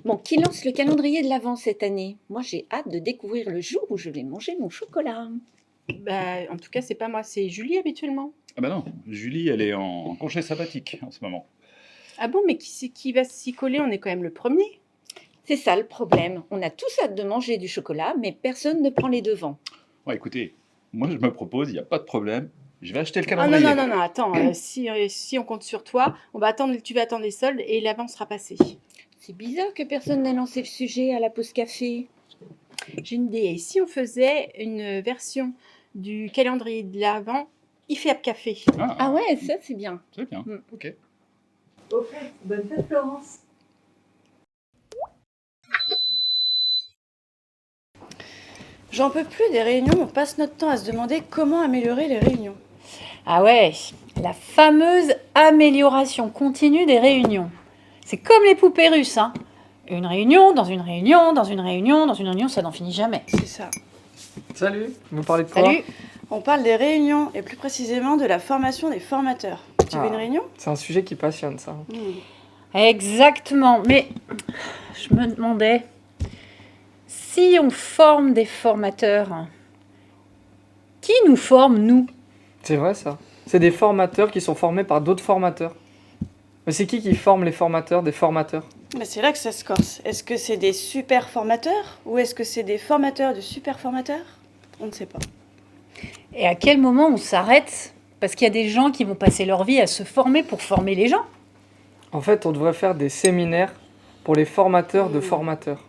Bon, qui lance le calendrier de l'Avent cette année? Moi, j'ai hâte de découvrir le jour où je vais manger mon chocolat. Bah, en tout cas, c'est pas moi, c'est Julie habituellement. Ah bah non, Julie, elle est en congé sabbatique en ce moment. Ah bon, mais qui c'est qui va s'y coller? On est quand même le premier. C'est ça le problème. On a tous hâte de manger du chocolat, mais personne ne prend les devants. Bon, écoutez, moi je me propose, il n'y a pas de problème, je vais acheter le Ah non, calendrier. non, non, non, attends, si on compte sur toi, tu vas attendre les soldes et l'avant sera passé. C'est bizarre que personne n'ait lancé le sujet à la pause café. J'ai une idée. Et si on faisait une version du calendrier de l'Avent IFEAP Café? Ah ouais, ça c'est bien. C'est bien, ok. Au fait, bonne fête Florence. J'en peux plus des réunions, on passe notre temps à se demander comment améliorer les réunions. Ah ouais, la fameuse amélioration continue des réunions. C'est comme les poupées russes, hein. Une réunion, dans une réunion, dans une réunion, dans une réunion, ça n'en finit jamais. C'est ça. Salut, vous parlez de quoi? Salut. On parle des réunions et plus précisément de la formation des formateurs. Tu veux une réunion? C'est un sujet qui passionne, ça. Exactement, mais je me demandais, si on forme des formateurs, qui nous forme, nous? C'est vrai, ça. C'est des formateurs qui sont formés par d'autres formateurs. Mais c'est qui forme les formateurs des formateurs? Mais c'est là que ça se corse. Est-ce que c'est des super formateurs ou est-ce que c'est des formateurs de super formateurs? On ne sait pas. Et à quel moment on s'arrête? Parce qu'il y a des gens qui vont passer leur vie à se former pour former les gens. En fait, on devrait faire des séminaires pour les formateurs de formateurs.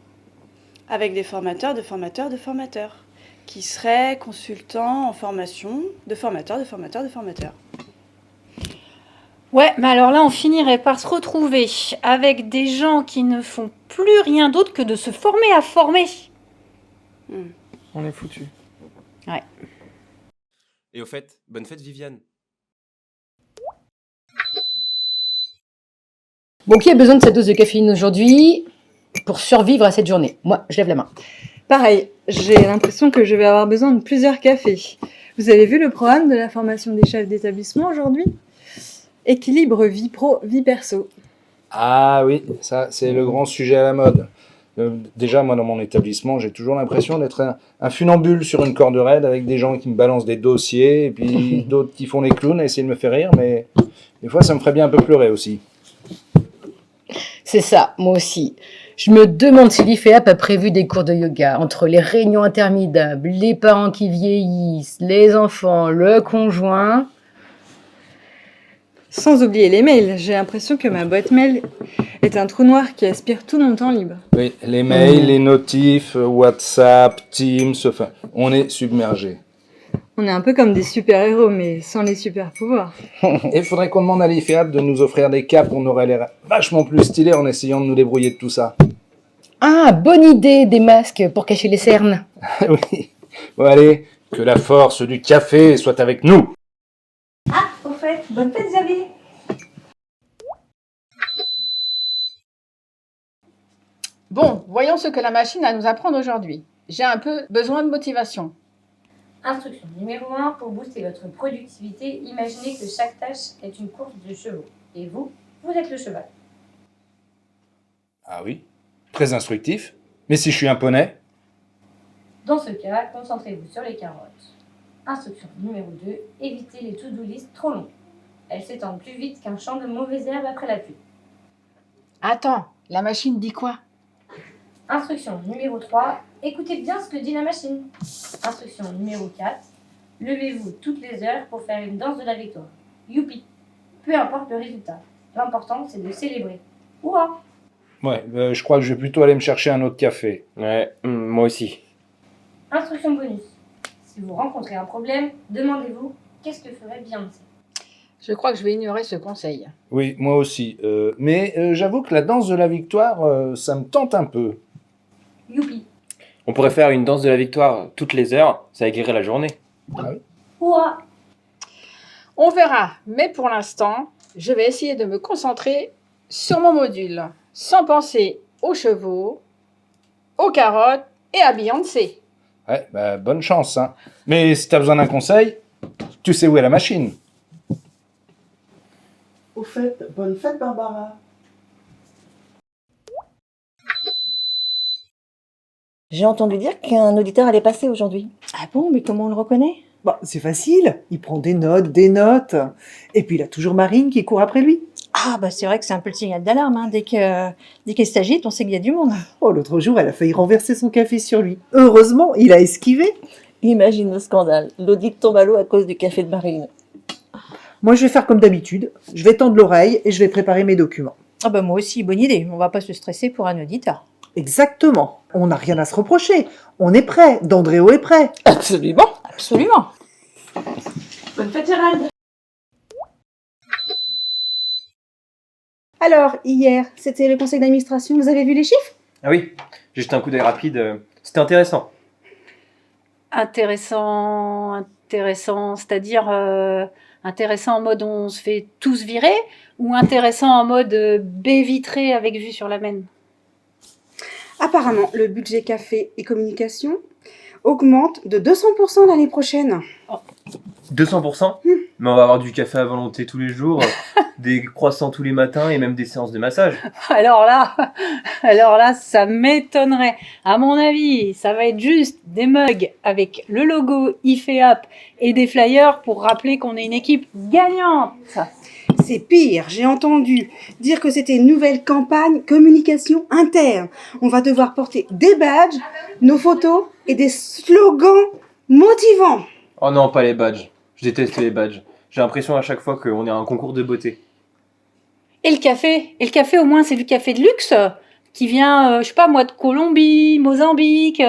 Avec des formateurs de formateurs de formateurs, qui seraient consultants en formation de formateurs de formateurs de formateurs. Ouais, mais alors là, on finirait par se retrouver avec des gens qui ne font plus rien d'autre que de se former à former. On est foutu. Ouais. Et au fait, bonne fête Viviane. Bon, qui a besoin de cette dose de caféine aujourd'hui pour survivre à cette journée? Moi, je lève la main. Pareil, j'ai l'impression que je vais avoir besoin de plusieurs cafés. Vous avez vu le programme de la formation des chefs d'établissement aujourd'hui? Équilibre vie pro, vie perso. Ah oui, ça c'est le grand sujet à la mode. Déjà, moi dans mon établissement, j'ai toujours l'impression d'être un funambule sur une corde raide avec des gens qui me balancent des dossiers et puis d'autres qui font les clowns à essayer de me faire rire, mais des fois ça me ferait bien un peu pleurer aussi. C'est ça, moi aussi. Je me demande si l'IFEAP a prévu des cours de yoga entre les réunions interminables, les parents qui vieillissent, les enfants, le conjoint. Sans oublier les mails, j'ai l'impression que ma boîte mail est un trou noir qui aspire tout mon temps libre. Oui, les mails, les notifs, WhatsApp, Teams, enfin, on est submergé. On est un peu comme des super-héros, mais sans les super-pouvoirs. Et il faudrait qu'on demande à l'IFEAP de nous offrir des capes, on aurait l'air vachement plus stylé en essayant de nous débrouiller de tout ça. Ah, bonne idée, des masques pour cacher les cernes. Oui. Bon allez, que la force du café soit avec nous. Ah, au fait, bonne fête Xavier. Bon, voyons ce que la machine a à nous apprendre aujourd'hui. J'ai un peu besoin de motivation. Instruction numéro 1, pour booster votre productivité, imaginez que chaque tâche est une course de chevaux. Et vous, vous êtes le cheval. Ah oui, très instructif. Mais si je suis un poney? Dans ce cas, concentrez-vous sur les carottes. Instruction numéro 2, évitez les to-do list trop longues. Elles s'étendent plus vite qu'un champ de mauvaises herbes après la pluie. Attends, la machine dit quoi? Instruction numéro 3, écoutez bien ce que dit la machine. Instruction numéro 4, levez-vous toutes les heures pour faire une danse de la victoire. Youpi! Peu importe le résultat, l'important c'est de célébrer. Ouah! Ouais, je crois que je vais plutôt aller me chercher un autre café. Ouais, moi aussi. Instruction bonus. Si vous rencontrez un problème, demandez-vous qu'est-ce que ferait Beyoncé. Je crois que je vais ignorer ce conseil. Oui, moi aussi. Mais j'avoue que la danse de la victoire, ça me tente un peu. Youpi! On pourrait faire une danse de la victoire toutes les heures, ça aguerrirait la journée. Ah oui. Ouah! On verra, mais pour l'instant, je vais essayer de me concentrer sur mon module, sans penser aux chevaux, aux carottes et à Beyoncé. Ouais, bah, bonne chance, hein. Mais si t'as besoin d'un conseil, tu sais où est la machine. Au fait, bonne fête Barbara. J'ai entendu dire qu'un auditeur allait passer aujourd'hui. Ah bon, mais comment on le reconnaît? Bah, c'est facile, il prend des notes, des notes. Et puis il a toujours Marine qui court après lui. Ah bah c'est vrai que c'est un peu le signal d'alarme, hein. Dès qu'elle s'agite, on sait qu'il y a du monde. Oh, l'autre jour, elle a failli renverser son café sur lui. Heureusement, il a esquivé. Imagine le scandale. L'audit tombe à l'eau à cause du café de Marine. Moi, je vais faire comme d'habitude. Je vais tendre l'oreille et je vais préparer mes documents. Ah bah moi aussi, bonne idée. On va pas se stresser pour un auditeur. Exactement. On n'a rien à se reprocher. On est prêt. D'Andréo est prêt. Absolument. Absolument. Bonne fête, Gérald. Alors, hier, c'était le conseil d'administration, vous avez vu les chiffres? Ah oui, j'ai jeté un coup d'œil rapide. C'était intéressant. Intéressant, c'est-à-dire intéressant en mode on se fait tous virer ou intéressant en mode baie vitrée avec vue sur la Maine? Apparemment, le budget café et communication augmente de 200% l'année prochaine. 200%. Mais on va avoir du café à volonté tous les jours, des croissants tous les matins et même des séances de massage. Alors là, ça m'étonnerait. À mon avis, ça va être juste des mugs avec le logo IFEAP et des flyers pour rappeler qu'on est une équipe gagnante. C'est pire, j'ai entendu dire que c'était une nouvelle campagne communication interne. On va devoir porter des badges, nos photos et des slogans motivants. Oh non, pas les badges. Je déteste les badges. J'ai l'impression à chaque fois qu'on est à un concours de beauté. Et le café au moins c'est du café de luxe qui vient, je sais pas moi, de Colombie, Mozambique.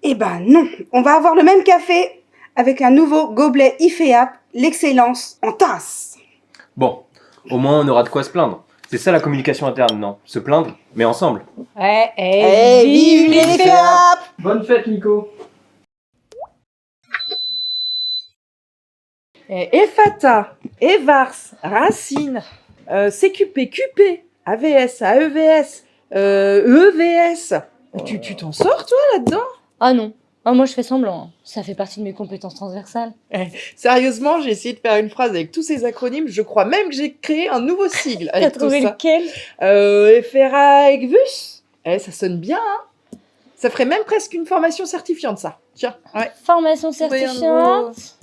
Eh ben non, on va avoir le même café avec un nouveau gobelet IFEAP, l'excellence en tasse. Bon, au moins on aura de quoi se plaindre. C'est ça la communication interne, non? Se plaindre, mais ensemble. Ouais, Eh, vive les FEAP! Bonne fête, Nico. EFATA, EVARS, Racine, CQP, QP, AVS, AEVS, EVS. Tu t'en sors, toi, là-dedans? Ah non. Ah, moi, je fais semblant. Ça fait partie de mes compétences transversales. Sérieusement, j'ai essayé de faire une phrase avec tous ces acronymes. Je crois même que j'ai créé un nouveau sigle T'as avec tout trouvé ça. lequel? FRA EGVUS. Ça sonne bien, hein? Ça ferait même presque une formation certifiante, ça. Tiens, ouais. Formation Trouver un certifiante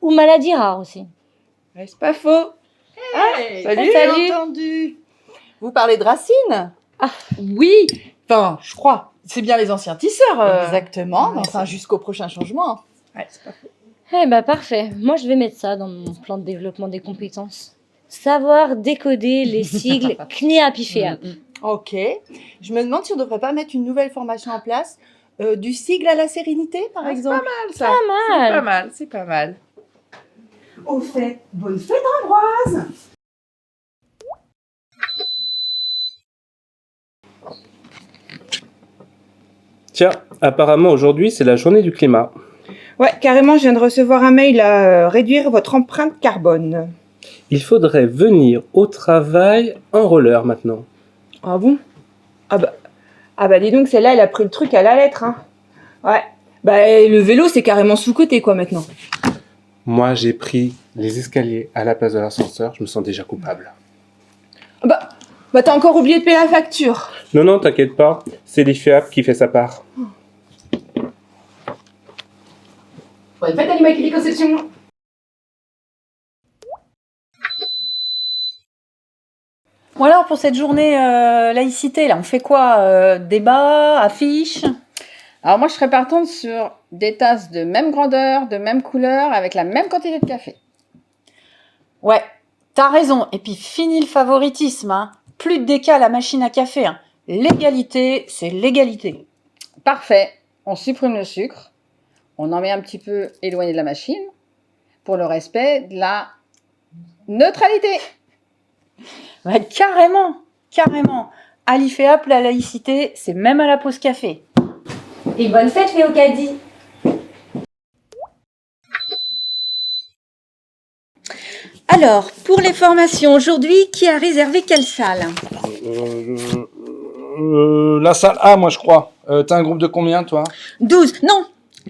ou maladie rare aussi. Ouais, c'est pas faux. Hey, Salut, salut. Entendu. Vous parlez de Racine? Oui, enfin, je crois. C'est bien les anciens tisseurs. Exactement, mais ouais, enfin jusqu'au prochain changement. Ouais, c'est pas faux. Eh bah parfait. Moi, je vais mettre ça dans mon plan de développement des compétences. Savoir décoder les sigles CNEAP IFEAP. Ok. Je me demande si on devrait pas mettre une nouvelle formation en place, du sigle à la sérénité, par exemple. C'est pas mal, ça. Pas mal. C'est pas mal, c'est pas mal. Au fait, bonne fête Ambroise! Tiens, apparemment aujourd'hui c'est la journée du climat. Ouais, carrément, je viens de recevoir un mail à réduire votre empreinte carbone. Il faudrait venir au travail en roller maintenant. Ah bon? Ah bah dis donc, celle-là, elle a pris le truc à la lettre, hein. Ouais. Bah le vélo, c'est carrément sous-côté, quoi, maintenant. Moi, j'ai pris les escaliers à la place de l'ascenseur. Je me sens déjà coupable. Bah t'as encore oublié de payer la facture. Non, non, t'inquiète pas. C'est l'IFEAP qui fait sa part. Bonne fête à l'Immaculée Conception. Bon alors pour cette journée laïcité, là, on fait quoi? Débat, affiche? Alors moi, je serais partante sur des tasses de même grandeur, de même couleur, avec la même quantité de café. Ouais, t'as raison. Et puis fini le favoritisme, hein. Plus de décal à la machine à café, hein. L'égalité, c'est l'égalité. Parfait. On supprime le sucre. On en met un petit peu éloigné de la machine pour le respect de la neutralité. Ouais, carrément. À l'IFEAP, la laïcité, c'est même à la pause café. Et bonne fête, Léocadie. Alors, pour les formations aujourd'hui, qui a réservé quelle salle? La salle A, moi, je crois. T'as un groupe de combien, toi? 12, non,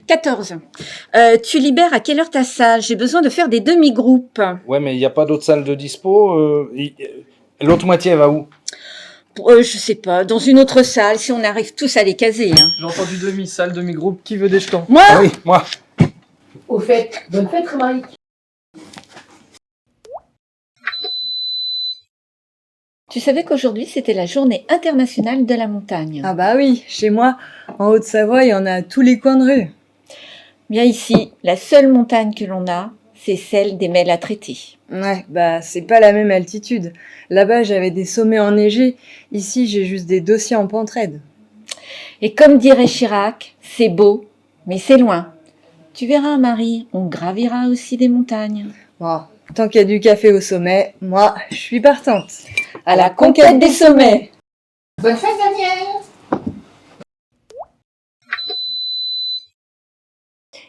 14. Tu libères à quelle heure ta salle? J'ai besoin de faire des demi-groupes. Ouais, mais il n'y a pas d'autre salle de dispo. L'autre moitié, elle va où? Je sais pas, dans une autre salle, si on arrive tous à les caser. Hein. J'ai entendu demi-salle, demi-groupe. Qui veut des jetons? Moi Ah oui, moi. Au fait, bonne fête, Romaric. Tu savais qu'aujourd'hui, c'était la journée internationale de la montagne. Ah bah oui, chez moi, en Haute-Savoie, il y en a à tous les coins de rue. Bien ici, la seule montagne que l'on a, c'est celle des Mêles à traiter. Ouais, bah c'est pas la même altitude. Là-bas, j'avais des sommets enneigés. Ici, j'ai juste des dossiers en pente raide. Et comme dirait Chirac, c'est beau, mais c'est loin. Tu verras, Marie, on gravira aussi des montagnes. Bon, tant qu'il y a du café au sommet, moi, je suis partante. À la conquête des sommets. Bonne fête, Daniel!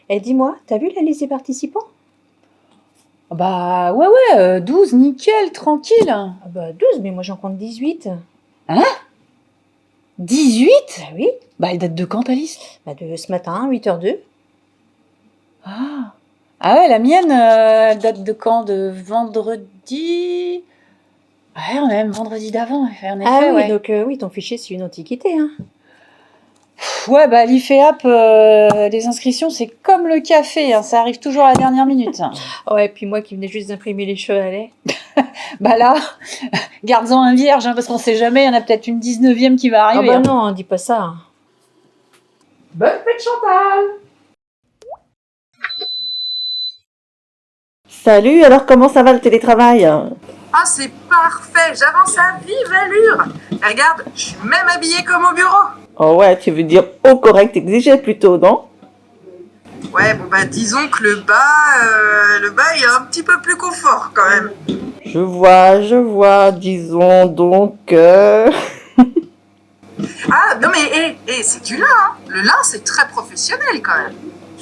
Et dis-moi, t'as vu la liste des participants? Bah ouais, 12, nickel, tranquille. Ah bah 12, mais moi j'en compte 18. Hein? 18? Bah oui. Bah elle date de quand ta liste? Bah de ce matin, 8h02. Ah. Ah ouais, la mienne, elle date de quand? De vendredi? Ouais, même vendredi d'avant, en effet, Ah oui, ouais. donc oui, ton fichier c'est une antiquité, hein. Ouais, bah l'IFEAP, les inscriptions, c'est comme le café, hein, ça arrive toujours à la dernière minute. Ouais, puis moi qui venais juste d'imprimer les chevalets. Bah là, garde-en un vierge, hein, parce qu'on sait jamais, il y en a peut-être une 19e qui va Ah arriver. bah hein. non, dis pas ça. Bonne fête, Chantal! Salut, alors comment ça va le télétravail? Ah, c'est parfait, j'avance à vive allure. Et regarde, je suis même habillée comme au bureau. Oh ouais, tu veux dire au correct exigé plutôt, non? Ouais, bon bah disons que le bas il est un petit peu plus confort quand même. Je vois, disons donc... Ah, non mais c'est du lin, hein. Le lin c'est très professionnel quand même.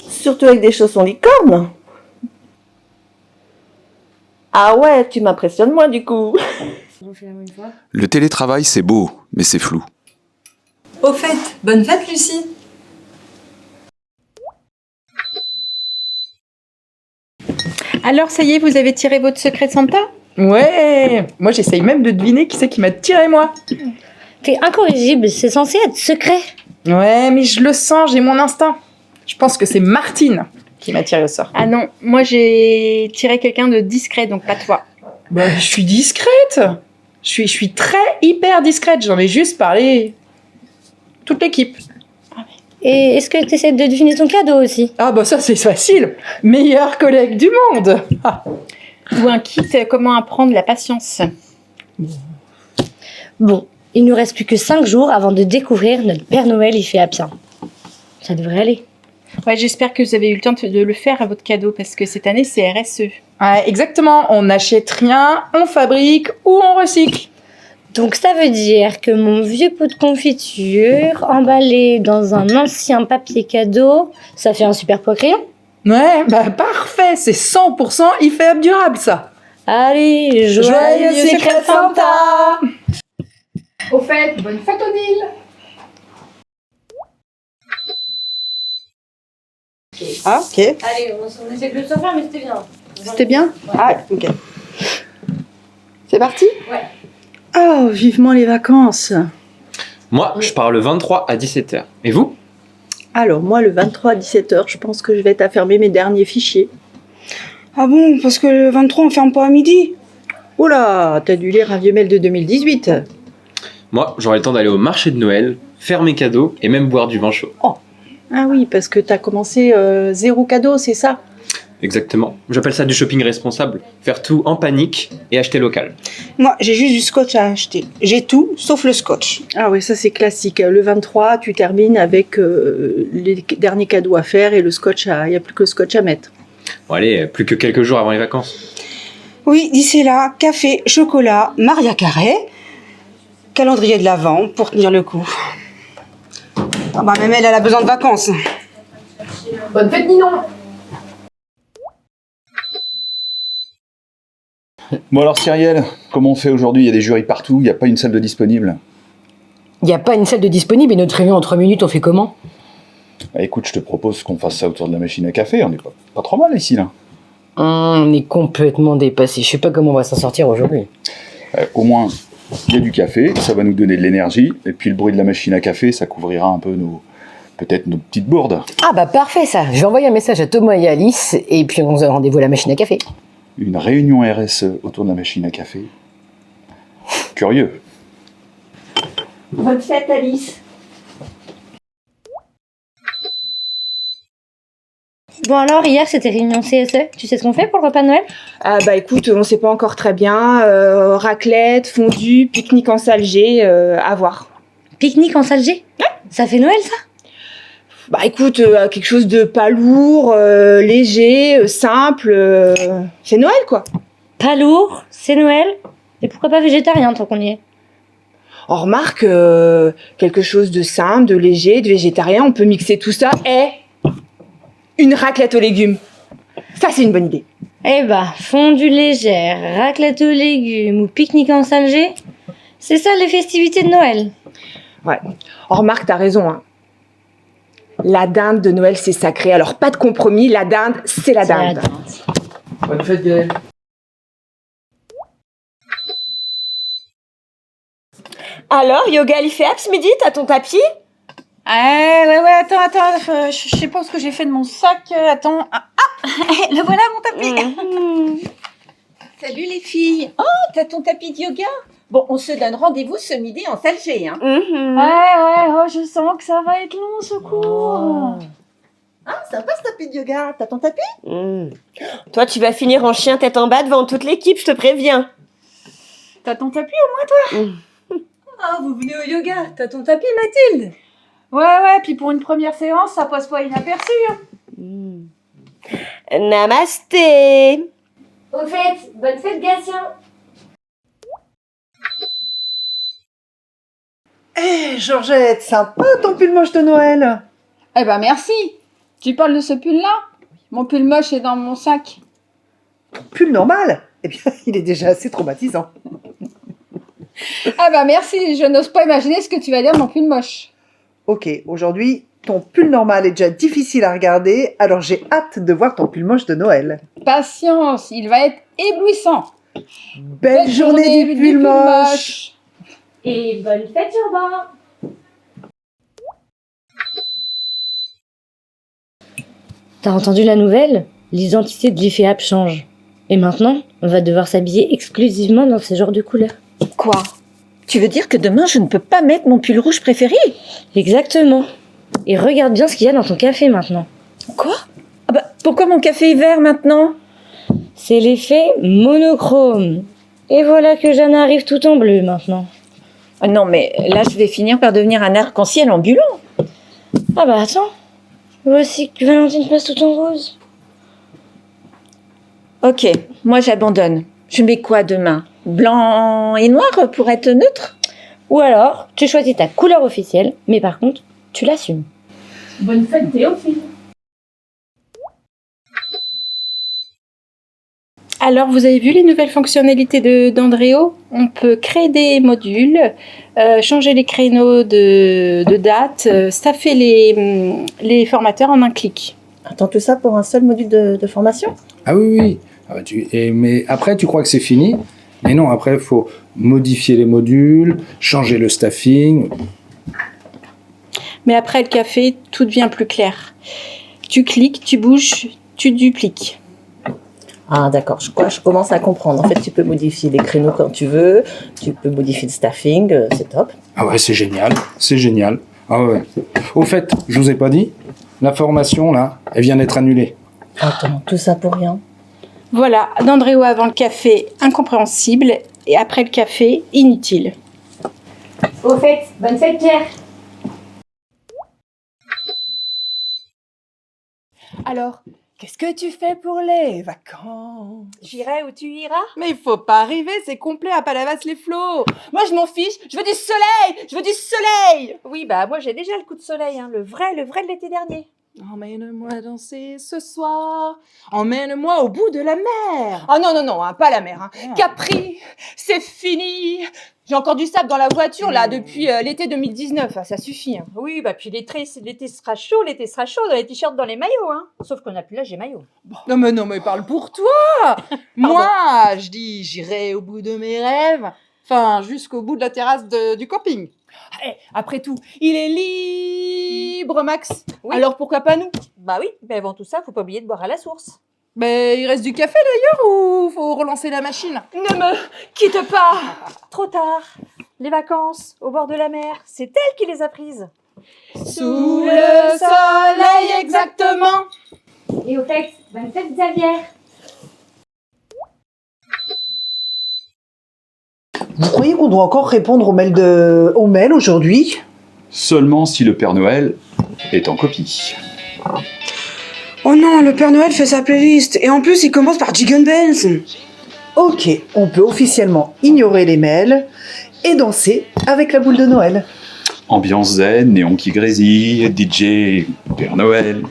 Surtout avec des chaussons licornes. Ah ouais, tu m'impressionnes moi du coup. Le télétravail, c'est beau, mais c'est flou. Au fait, bonne fête, Lucie! Alors, ça y est, vous avez tiré votre secret de Santa? Ouais, moi j'essaye même de deviner qui c'est qui m'a tiré moi. T'es incorrigible, c'est censé être secret. Ouais, mais je le sens, j'ai mon instinct. Je pense que c'est Martine qui m'a tiré au sort. Ah non, moi j'ai tiré quelqu'un de discret, donc pas toi. Bah, je suis discrète. Je suis très hyper discrète. J'en ai juste parlé toute l'équipe. Et est-ce que tu essaies de deviner ton cadeau aussi? Ah bah ça c'est facile. Meilleur collègue du monde. Ah. Ou un kit comment apprendre la patience. Bon, il nous reste plus que 5 jours avant de découvrir notre Père Noël IFEAPien. Ça devrait aller. Ouais, j'espère que vous avez eu le temps de le faire à votre cadeau, parce que cette année c'est RSE. Ouais, exactement. On n'achète rien, on fabrique ou on recycle. Donc ça veut dire que mon vieux pot de confiture emballé dans un ancien papier cadeau, ça fait un super pot crayon. Ouais, bah parfait, c'est 100% IFEAP durable ça. Allez, joyeux secret de Santa! Au fait, bonne fête Odile! Ah, ok. Allez, on essaie de le faire, mais c'était bien. C'était bien? Ah, ok. C'est parti? Ouais. Oh, vivement les vacances. Moi, je pars le 23 à 17h. Et vous? Alors moi le 23 à 17h, je pense que je vais t'affermer mes derniers fichiers. Ah bon, parce que le 23 on ferme pas à midi? Oula, t'as dû lire un vieux mail de 2018. Moi, j'aurai le temps d'aller au marché de Noël, faire mes cadeaux et même boire du vin chaud. Ah oui, parce que t'as commencé 0 cadeau, c'est ça? Exactement. J'appelle ça du shopping responsable. Faire tout en panique et acheter local. Moi, j'ai juste du scotch à acheter. J'ai tout, sauf le scotch. Ah oui, ça c'est classique. Le 23, tu termines avec les derniers cadeaux à faire et le scotch, il n'y a plus que le scotch à mettre. Bon allez, plus que quelques jours avant les vacances. Oui, d'ici là, café, chocolat, Maria Carré, calendrier de l'Avent pour tenir le coup. Ah bah même elle a besoin de vacances. Bonne fête Ninon! Bon alors Cyrielle, comment on fait aujourd'hui? Il y a des jurys partout, il n'y a pas une salle de disponible. Il n'y a pas une salle de disponible et notre réunion en 3 minutes, on fait comment? Bah, écoute, je te propose qu'on fasse ça autour de la machine à café, on n'est pas trop mal ici là. On est complètement dépassé. Je sais pas comment on va s'en sortir aujourd'hui. Au moins, Il y a du café, ça va nous donner de l'énergie, et puis le bruit de la machine à café, ça couvrira un peu peut-être nos petites bourdes. Ah bah parfait ça. Je vais envoyer un message à Thomas et Alice et puis on se donne rendez-vous à la machine à café. Une réunion RSE autour de la machine à café. Curieux. Bonne fête, Alice. Bon alors, hier c'était réunion CSE. Tu sais ce qu'on fait pour le repas de Noël? Ah bah écoute, on sait pas encore très bien. Raclette, fondue, pique-nique en salle G, à voir. Pique-nique en salle G? Ça fait Noël ça? Bah écoute, quelque chose de pas lourd, léger, simple. C'est Noël quoi. Pas lourd, c'est Noël. Et pourquoi pas végétarien tant qu'on y est? On remarque quelque chose de simple, de léger, de végétarien, on peut mixer tout ça et une raclette aux légumes. Ça c'est une bonne idée. Eh bah, fondue légère, raclette aux légumes ou pique-nique en salle G, c'est ça les festivités de Noël. Ouais. On remarque, t'as raison. Hein. La dinde de Noël c'est sacré, alors pas de compromis, la dinde c'est la dinde. Bonne fête Gaëlle. Alors, yoga l'IFEAP ce midi, t'as ton tapis? Ouais, attends, je sais pas ce que j'ai fait de mon sac, attends. Le voilà mon tapis. Salut les filles. Oh, t'as ton tapis de yoga? Bon, on se donne rendez-vous ce midi en salle G, hein. Ouais, je sens que ça va être long ce cours. Ah, sympa ce tapis de yoga. T'as ton tapis? Toi, tu vas finir en chien tête en bas devant toute l'équipe, je te préviens. T'as ton tapis au moins toi? Ah, vous venez au yoga. T'as ton tapis, Mathilde? Ouais, puis pour une première séance, ça passe pas inaperçu. Namasté. Au fait, bonne fête Gatien. Hé, Georgette, sympa ton pull moche de Noël. Eh ben merci. Tu parles de ce pull-là? Mon pull moche est dans mon sac. Pull normal? Eh bien, il est déjà assez traumatisant. Ah bah merci, je n'ose pas imaginer ce que tu vas dire de mon pull moche. Ok, aujourd'hui, ton pull normal est déjà difficile à regarder, alors j'ai hâte de voir ton pull moche de Noël. Patience, il va être éblouissant. Belle journée du pull moche. Et bonne fête Urbain. T'as entendu la nouvelle? L'identité de l'IFEAP change. Et maintenant, on va devoir s'habiller exclusivement dans ce genre de couleurs. Quoi? Tu veux dire que demain, je ne peux pas mettre mon pull rouge préféré? Exactement. Et regarde bien ce qu'il y a dans ton café maintenant. Quoi? Ah bah, pourquoi mon café est vert maintenant? C'est l'effet monochrome. Et voilà que Jeanne arrive tout en bleu maintenant. Ah non, mais là, je vais finir par devenir un arc-en-ciel ambulant. Ah bah attends. Voici que Valentine passe tout en rose. Ok, moi j'abandonne. Je mets quoi demain? Blanc et noir pour être neutre? Ou alors, tu choisis ta couleur officielle, mais par contre, tu l'assumes. Bonne fête Théophile. Alors, vous avez vu les nouvelles fonctionnalités d'Andréo? On peut créer des modules, changer les créneaux de date, staffer les formateurs en un clic. Attends, tout ça pour un seul module de formation? Ah oui. Ah, mais après, tu crois que c'est fini? Mais non, après, il faut modifier les modules, changer le staffing. Mais après le café, tout devient plus clair. Tu cliques, tu bouges, tu dupliques. Ah d'accord, je commence à comprendre. En fait, tu peux modifier les créneaux quand tu veux, tu peux modifier le staffing, c'est top. Ah ouais, c'est génial. Ah ouais. Au fait, je vous ai pas dit, la formation, là, elle vient d'être annulée. Attends, tout ça pour rien? Voilà, d'Andréo avant le café, incompréhensible, et après le café, inutile. Au fait, bonne fête Pierre. Alors, qu'est-ce que tu fais pour les vacances? J'irai où tu iras? Mais il faut pas arriver, c'est complet à Palavas-les-Flots. Moi, je m'en fiche, je veux du soleil. Oui, bah moi j'ai déjà le coup de soleil, hein, le vrai de l'été dernier. Emmène-moi danser ce soir, emmène-moi au bout de la mer. Ah non, hein, pas la mer. Hein. Capri, c'est fini. J'ai encore du sable dans la voiture là depuis l'été 2019, ah, ça suffit. Hein. Oui, bah puis l'été sera chaud dans les t-shirts, dans les maillots, hein. Sauf qu'on n'a plus l'âge des maillots. Bon. Non mais parle pour toi. Moi, je dis j'irai au bout de mes rêves. Enfin, jusqu'au bout de la terrasse du camping. Eh, après tout, il est libre, Max. Alors pourquoi pas nous? Bah oui, mais avant tout ça, faut pas oublier de boire à la source. Mais il reste du café d'ailleurs ou faut relancer la machine? Ne me quitte pas. Trop tard. Les vacances, au bord de la mer, c'est elle qui les a prises. Sous le soleil, exactement. Et au fait, bonne fête Xavier. Vous croyez qu'on doit encore répondre au mail aujourd'hui? Seulement si le Père Noël est en copie. Oh non, le Père Noël fait sa playlist. Et en plus, il commence par Jingle Bells. Ok, on peut officiellement ignorer les mails et danser avec la boule de Noël. Ambiance zen, néon qui grésille, DJ, Père Noël.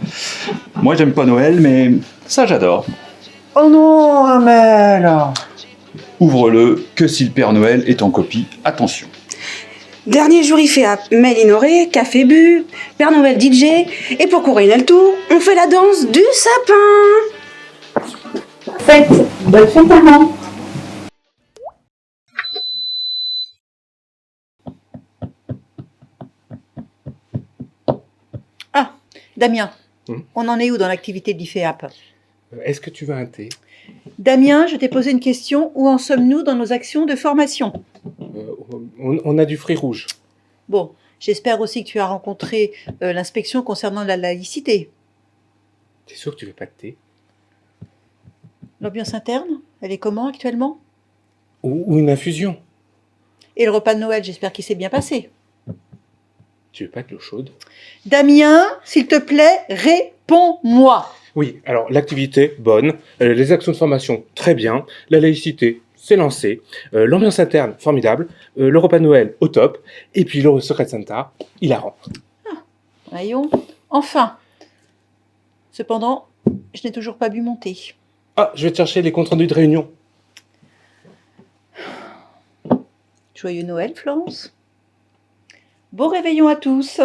Moi j'aime pas Noël, mais ça j'adore. Oh non, un mail. Ouvre-le que si le Père Noël est en copie, attention. Dernier jour, il fait mail ignoré, café bu, Père Noël DJ. Et pour couronner le tout, on fait la danse du sapin. Fête, bonne fête maman. Ah, Damien, on en est où dans l'activité de l'IFEAP? Est-ce que tu veux un thé? Damien, je t'ai posé une question. Où en sommes-nous dans nos actions de formation? On a du fruit rouge. Bon, j'espère aussi que tu as rencontré l'inspection concernant la laïcité. T'es sûr que tu veux pas de thé? L'ambiance interne, elle est comment actuellement? Ou une infusion? Et le repas de Noël, j'espère qu'il s'est bien passé. Tu veux pas de l'eau chaude? Damien, s'il te plaît, réponds-moi. Oui, alors l'activité, bonne. Les actions de formation, très bien. La laïcité, c'est lancé. L'ambiance interne, formidable. Le repas de Noël, au top. Et puis le Secret Santa, hilarant. Voyons, enfin. Cependant, je n'ai toujours pas bu mon thé. Ah, je vais te chercher les comptes rendus de réunion. Joyeux Noël, Florence. Beau réveillon à tous.